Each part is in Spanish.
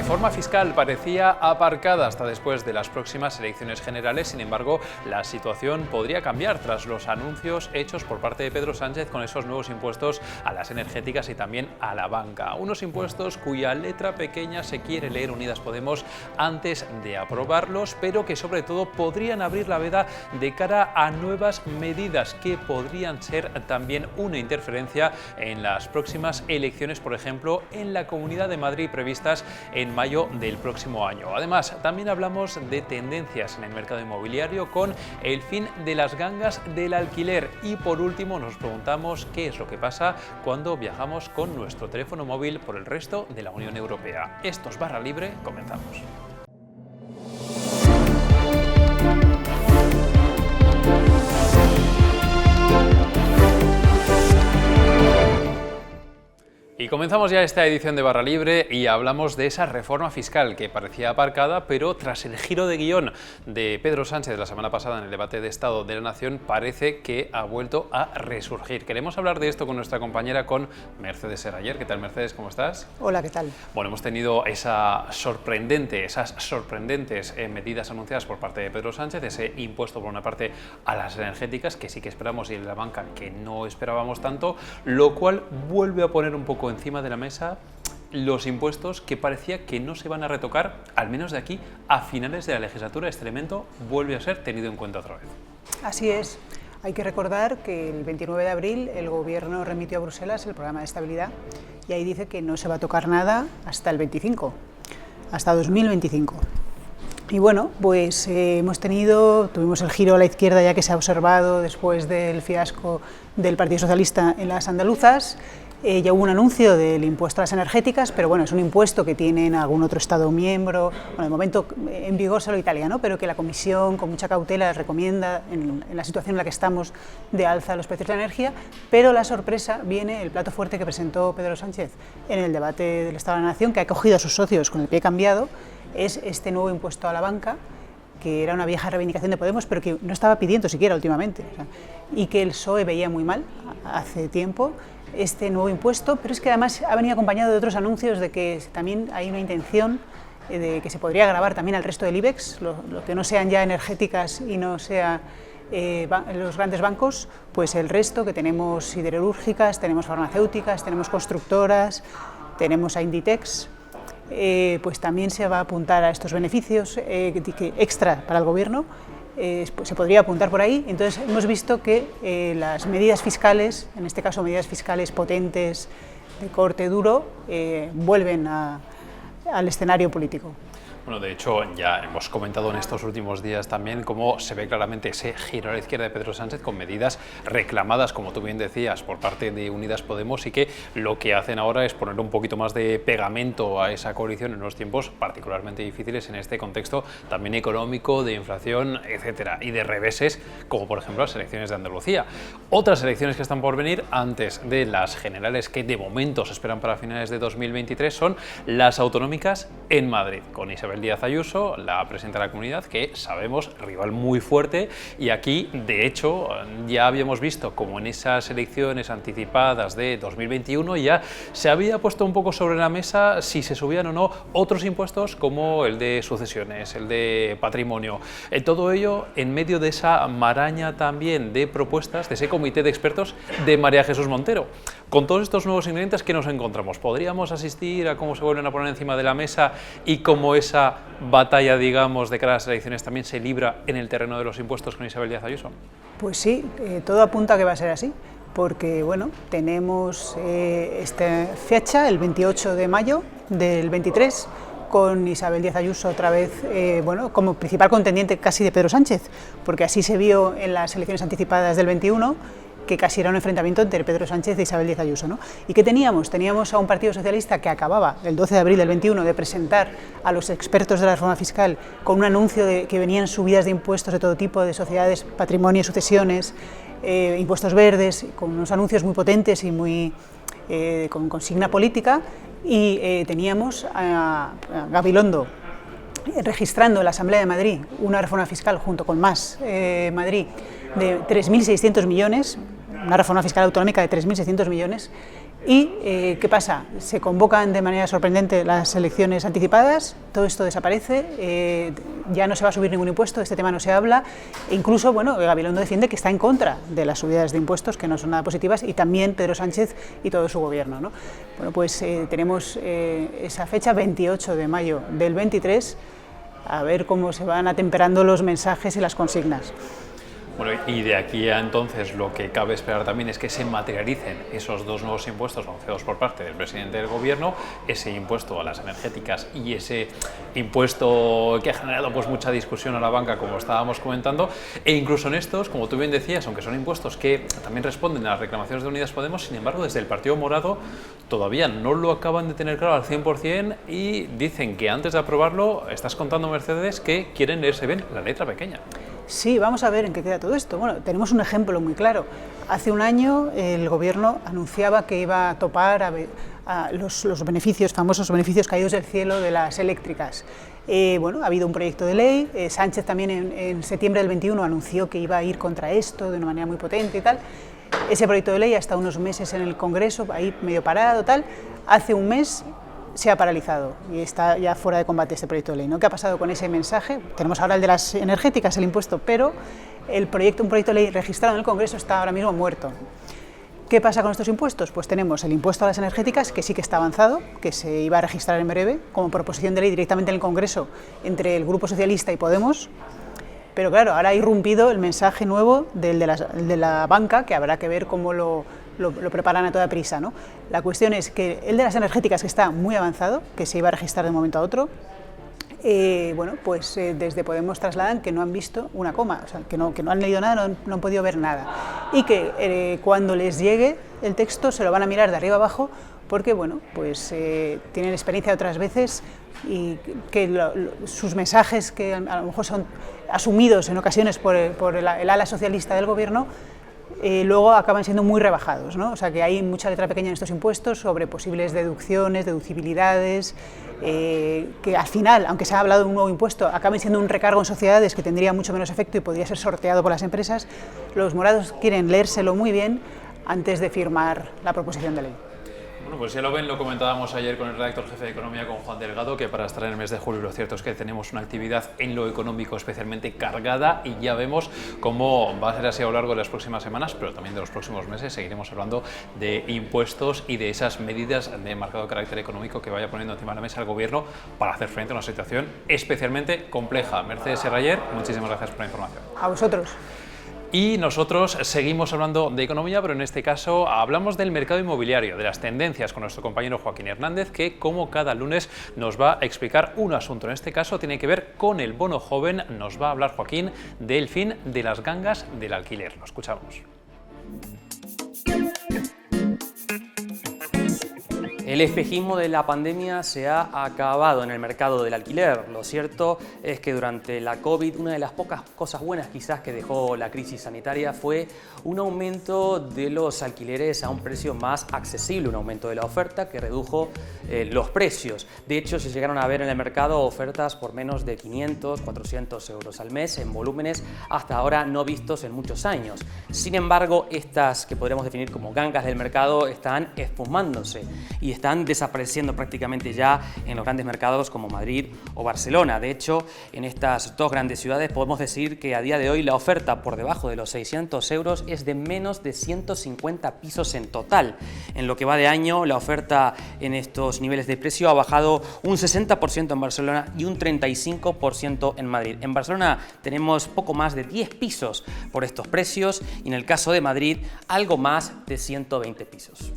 reforma fiscal parecía aparcada hasta después de las próximas elecciones generales. Sin embargo, la situación podría cambiar tras los anuncios hechos por parte de Pedro Sánchez con esos nuevos impuestos a las energéticas y también a la banca. Unos impuestos cuya letra pequeña se quiere leer Unidas Podemos antes de aprobarlos, pero que sobre todo podrían abrir la veda de cara a nuevas medidas que podrían ser también una interferencia en las próximas elecciones, por ejemplo, en la Comunidad de Madrid previstas en mayo del próximo año. Además, también hablamos de tendencias en el mercado inmobiliario con el fin de las gangas del alquiler y por último nos preguntamos qué es lo que pasa cuando viajamos con nuestro teléfono móvil por el resto de la Unión Europea. Esto es Barra Libre, comenzamos. Y comenzamos ya esta edición de Barra Libre y hablamos de esa reforma fiscal que parecía aparcada, pero tras el giro de guión de Pedro Sánchez la semana pasada en el debate de Estado de la Nación, parece que ha vuelto a resurgir. Queremos hablar de esto con nuestra compañera, con Mercedes Serayer. ¿Qué tal, Mercedes? ¿Cómo estás? Hola, ¿qué tal? Bueno, hemos tenido esas sorprendentes medidas anunciadas por parte de Pedro Sánchez, ese impuesto por una parte a las energéticas, que sí que esperamos, y en la banca que no esperábamos tanto, lo cual vuelve a poner un poco encima de la mesa los impuestos que parecía que no se van a retocar, al menos de aquí a finales de la legislatura. Este elemento vuelve a ser tenido en cuenta otra vez. Así es. Hay que recordar que el 29 de abril el Gobierno remitió a Bruselas el programa de estabilidad y ahí dice que no se va a tocar nada hasta el 25, hasta 2025. Y bueno, pues tuvimos el giro a la izquierda ya que se ha observado después del fiasco del Partido Socialista en las andaluzas. Ya hubo un anuncio del impuesto a las energéticas, pero bueno, es un impuesto que tiene en algún otro Estado miembro, bueno, de momento en vigor solo Italia, ¿no? Pero que la Comisión con mucha cautela recomienda en la situación en la que estamos de alza de los precios de la energía, pero la sorpresa viene el plato fuerte que presentó Pedro Sánchez en el debate del Estado de la Nación, que ha cogido a sus socios con el pie cambiado, es este nuevo impuesto a la banca, que era una vieja reivindicación de Podemos, pero que no estaba pidiendo siquiera últimamente, o sea, y que el PSOE veía muy mal hace tiempo, este nuevo impuesto, pero es que además ha venido acompañado de otros anuncios de que también hay una intención de que se podría gravar también al resto del IBEX, lo que no sean ya energéticas y no sea los grandes bancos, pues el resto, que tenemos siderúrgicas, tenemos farmacéuticas, tenemos constructoras, tenemos a Inditex, pues también se va a apuntar a estos beneficios extra para el Gobierno. Pues se podría apuntar por ahí. Entonces hemos visto que las medidas fiscales, en este caso medidas fiscales potentes de corte duro, vuelven al escenario político. Bueno, de hecho, ya hemos comentado en estos últimos días también cómo se ve claramente ese giro a la izquierda de Pedro Sánchez con medidas reclamadas, como tú bien decías, por parte de Unidas Podemos, y que lo que hacen ahora es poner un poquito más de pegamento a esa coalición en unos tiempos particularmente difíciles en este contexto también económico, de inflación, etcétera, y de reveses, como por ejemplo las elecciones de Andalucía. Otras elecciones que están por venir antes de las generales, que de momento se esperan para finales de 2023, son las autonómicas en Madrid, con Isabel Díaz Ayuso, la presidenta de la Comunidad, que sabemos, rival muy fuerte, y aquí, de hecho, ya habíamos visto como en esas elecciones anticipadas de 2021 ya se había puesto un poco sobre la mesa si se subían o no otros impuestos como el de sucesiones, el de patrimonio. Todo ello en medio de esa maraña también de propuestas de ese comité de expertos de María Jesús Montero. Con todos estos nuevos ingredientes, ¿qué nos encontramos? ¿Podríamos asistir a cómo se vuelven a poner encima de la mesa y cómo esa batalla, digamos, de cara a las elecciones también se libra en el terreno de los impuestos con Isabel Díaz Ayuso? Pues sí, todo apunta a que va a ser así, porque bueno, tenemos esta fecha, el 28 de mayo del 23, con Isabel Díaz Ayuso otra vez como principal contendiente casi de Pedro Sánchez, porque así se vio en las elecciones anticipadas del 21, que casi era un enfrentamiento entre Pedro Sánchez e Isabel Díaz Ayuso, ¿no? ¿Y qué teníamos? Teníamos a un Partido Socialista que acababa el 12 de abril del 21 de presentar a los expertos de la reforma fiscal con un anuncio de que venían subidas de impuestos de todo tipo, de sociedades, patrimonio, sucesiones, impuestos verdes, con unos anuncios muy potentes y muy con consigna política, y teníamos a Gabilondo registrando en la Asamblea de Madrid una reforma fiscal junto con Más Madrid de 3.600 millones, una reforma fiscal autonómica de 3.600 millones, ¿Y qué pasa? Se convocan de manera sorprendente las elecciones anticipadas, todo esto desaparece, ya no se va a subir ningún impuesto, de este tema no se habla, e incluso, bueno, Gabilondo defiende que está en contra de las subidas de impuestos, que no son nada positivas, y también Pedro Sánchez y todo su gobierno, ¿no? Bueno, pues tenemos esa fecha, 28 de mayo del 23, a ver cómo se van atemperando los mensajes y las consignas. Bueno, y de aquí a entonces lo que cabe esperar también es que se materialicen esos dos nuevos impuestos anunciados por parte del presidente del gobierno, ese impuesto a las energéticas y ese impuesto que ha generado pues mucha discusión a la banca, como estábamos comentando, e incluso en estos, como tú bien decías, aunque son impuestos que también responden a las reclamaciones de Unidas Podemos, sin embargo desde el Partido Morado todavía no lo acaban de tener claro al 100% y dicen que antes de aprobarlo, estás contando, Mercedes, que quieren leerse bien la letra pequeña. Sí, vamos a ver en qué queda todo esto. Bueno, tenemos un ejemplo muy claro. Hace un año el gobierno anunciaba que iba a topar a los beneficios, famosos beneficios caídos del cielo de las eléctricas. Bueno, ha habido un proyecto de ley, Sánchez también en septiembre del 21 anunció que iba a ir contra esto de una manera muy potente y tal. Ese proyecto de ley ha estado unos meses en el Congreso, ahí medio parado, tal. Hace un mes se ha paralizado y está ya fuera de combate este proyecto de ley, ¿no? ¿Qué ha pasado con ese mensaje? Tenemos ahora el de las energéticas, el impuesto, pero un proyecto de ley registrado en el Congreso está ahora mismo muerto. ¿Qué pasa con estos impuestos? Pues tenemos el impuesto a las energéticas, que sí que está avanzado, que se iba a registrar en breve, como proposición de ley directamente en el Congreso entre el Grupo Socialista y Podemos. Pero claro, ahora ha irrumpido el mensaje nuevo de la banca, que habrá que ver cómo lo preparan a toda prisa, ¿no? La cuestión es que el de las energéticas, que está muy avanzado, que se iba a registrar de un momento a otro, bueno, pues desde Podemos trasladan que no han visto una coma, o sea, que no han leído nada, no han podido ver nada. Y que cuando les llegue el texto se lo van a mirar de arriba abajo, porque bueno, pues tienen experiencia de otras veces y que sus mensajes, que a lo mejor son asumidos en ocasiones por el ala socialista del gobierno, luego acaban siendo muy rebajados, ¿no? O sea que hay mucha letra pequeña en estos impuestos sobre posibles deducciones, deducibilidades, que al final, aunque se ha hablado de un nuevo impuesto, acaben siendo un recargo en sociedades que tendría mucho menos efecto y podría ser sorteado por las empresas. Los morados quieren leérselo muy bien antes de firmar la proposición de ley. Bueno, pues ya lo ven, lo comentábamos ayer con el redactor jefe de Economía, con Juan Delgado, que para estar en el mes de julio lo cierto es que tenemos una actividad en lo económico especialmente cargada y ya vemos cómo va a ser así a lo largo de las próximas semanas, pero también de los próximos meses. Seguiremos hablando de impuestos y de esas medidas de marcado carácter económico que vaya poniendo encima de la mesa el gobierno para hacer frente a una situación especialmente compleja. Mercedes Serrayer, muchísimas gracias por la información. A vosotros. Y nosotros seguimos hablando de economía, pero en este caso hablamos del mercado inmobiliario, de las tendencias, con nuestro compañero Joaquín Hernández, que como cada lunes nos va a explicar un asunto. En este caso tiene que ver con el bono joven. Nos va a hablar Joaquín del fin de las gangas del alquiler. Lo escuchamos. El espejismo de la pandemia se ha acabado en el mercado del alquiler. Lo cierto es que durante la COVID una de las pocas cosas buenas quizás que dejó la crisis sanitaria fue un aumento de los alquileres a un precio más accesible, un aumento de la oferta que redujo los precios. De hecho, se llegaron a ver en el mercado ofertas por menos de 500, 400 euros al mes en volúmenes hasta ahora no vistos en muchos años. Sin embargo, estas que podríamos definir como gangas del mercado están esfumándose y están desapareciendo prácticamente ya en los grandes mercados como Madrid o Barcelona. De hecho, en estas dos grandes ciudades podemos decir que a día de hoy la oferta por debajo de los 600 euros es de menos de 150 pisos en total. En lo que va de año, la oferta en estos niveles de precio ha bajado un 60% en Barcelona y un 35% en Madrid. En Barcelona tenemos poco más de 10 pisos por estos precios y en el caso de Madrid algo más de 120 pisos.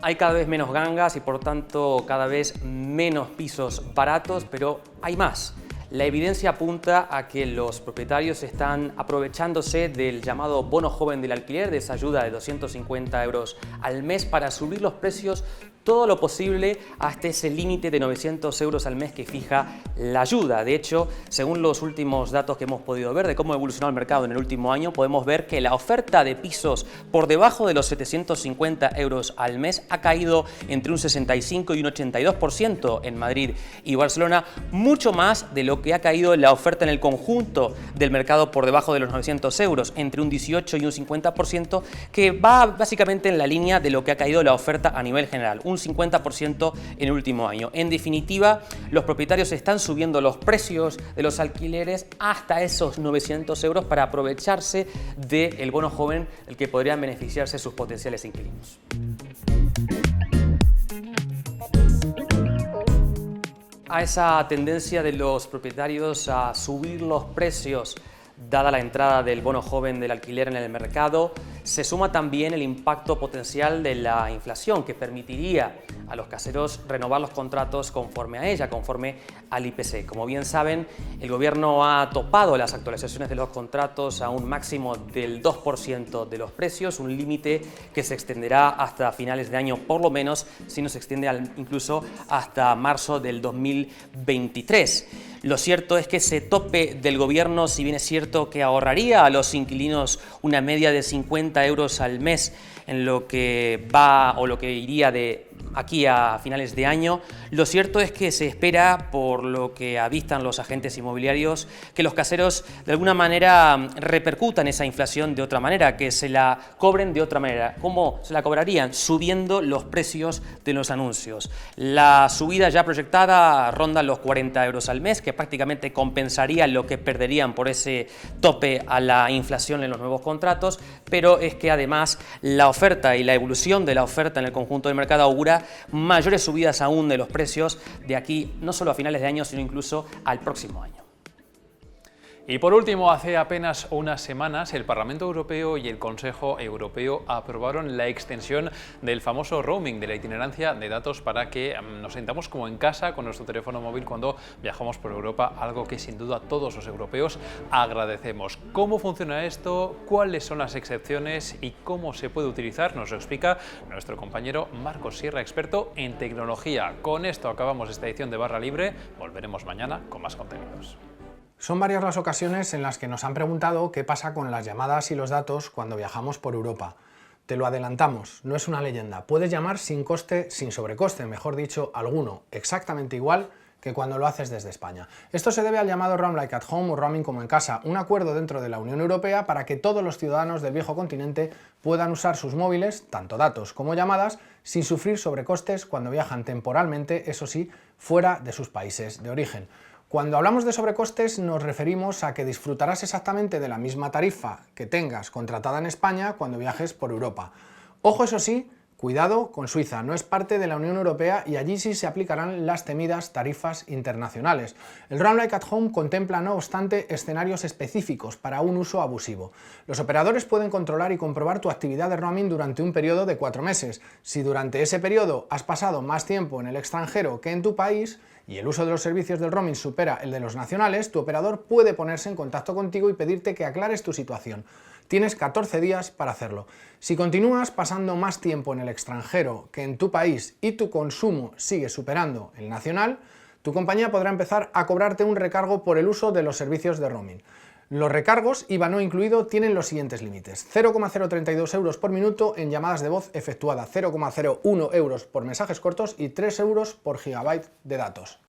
Hay cada vez menos gangas y por tanto cada vez menos pisos baratos, pero hay más. La evidencia apunta a que los propietarios están aprovechándose del llamado bono joven del alquiler, de esa ayuda de 250 euros al mes, para subir los precios todo lo posible hasta ese límite de 900 euros al mes que fija la ayuda. De hecho, según los últimos datos que hemos podido ver de cómo ha evolucionado el mercado en el último año, podemos ver que la oferta de pisos por debajo de los 750 euros al mes ha caído entre un 65 y un 82% en Madrid y Barcelona, mucho más de lo que ha caído la oferta en el conjunto del mercado por debajo de los 900 euros, entre un 18 y un 50%, que va básicamente en la línea de lo que ha caído la oferta a nivel general, un 50% en el último año. En definitiva, los propietarios están subiendo los precios de los alquileres hasta esos 900 euros para aprovecharse del bono joven del que podrían beneficiarse sus potenciales inquilinos. A esa tendencia de los propietarios a subir los precios dada la entrada del bono joven del alquiler en el mercado, se suma también el impacto potencial de la inflación, que permitiría a los caseros renovar los contratos conforme a ella, conforme al IPC. Como bien saben, el gobierno ha topado las actualizaciones de los contratos a un máximo del 2% de los precios, un límite que se extenderá hasta finales de año, por lo menos, si no se extiende incluso hasta marzo del 2023. Lo cierto es que ese tope del gobierno, si bien es cierto que ahorraría a los inquilinos una media de 50 euros al mes en lo que va o lo que iría de aquí a finales de año, lo cierto es que se espera, por lo que avistan los agentes inmobiliarios, que los caseros de alguna manera repercutan esa inflación de otra manera, que se la cobren de otra manera. ¿Cómo se la cobrarían? Subiendo los precios de los anuncios. La subida ya proyectada ronda los 40 euros al mes, que prácticamente compensaría lo que perderían por ese tope a la inflación en los nuevos contratos, pero es que además la oferta y la evolución de la oferta en el conjunto del mercado augura mayores subidas aún de los precios de aquí, no solo a finales de año, sino incluso al próximo año. Y por último, hace apenas unas semanas, el Parlamento Europeo y el Consejo Europeo aprobaron la extensión del famoso roaming, de la itinerancia de datos, para que nos sintamos como en casa con nuestro teléfono móvil cuando viajamos por Europa, algo que sin duda todos los europeos agradecemos. ¿Cómo funciona esto? ¿Cuáles son las excepciones? ¿Y cómo se puede utilizar? Nos lo explica nuestro compañero Marcos Sierra, experto en tecnología. Con esto acabamos esta edición de Barra Libre. Volveremos mañana con más contenidos. Son varias las ocasiones en las que nos han preguntado qué pasa con las llamadas y los datos cuando viajamos por Europa. Te lo adelantamos, no es una leyenda. Puedes llamar sin coste, sin sobrecoste, mejor dicho, alguno, exactamente igual que cuando lo haces desde España. Esto se debe al llamado Roam Like at Home o roaming como en casa, un acuerdo dentro de la Unión Europea para que todos los ciudadanos del viejo continente puedan usar sus móviles, tanto datos como llamadas, sin sufrir sobrecostes cuando viajan temporalmente, eso sí, fuera de sus países de origen. Cuando hablamos de sobrecostes nos referimos a que disfrutarás exactamente de la misma tarifa que tengas contratada en España cuando viajes por Europa. Ojo, eso sí, cuidado con Suiza, no es parte de la Unión Europea y allí sí se aplicarán las temidas tarifas internacionales. El Roam Like at Home contempla, no obstante, escenarios específicos para un uso abusivo. Los operadores pueden controlar y comprobar tu actividad de roaming durante un periodo de 4 meses. Si durante ese periodo has pasado más tiempo en el extranjero que en tu país, y el uso de los servicios del roaming supera el de los nacionales, tu operador puede ponerse en contacto contigo y pedirte que aclares tu situación. Tienes 14 días para hacerlo. Si continúas pasando más tiempo en el extranjero que en tu país y tu consumo sigue superando el nacional, tu compañía podrá empezar a cobrarte un recargo por el uso de los servicios de roaming. Los recargos, IVA no incluido, tienen los siguientes límites: 0,032 euros por minuto en llamadas de voz efectuada, 0,01 euros por mensajes cortos y 3 euros por gigabyte de datos.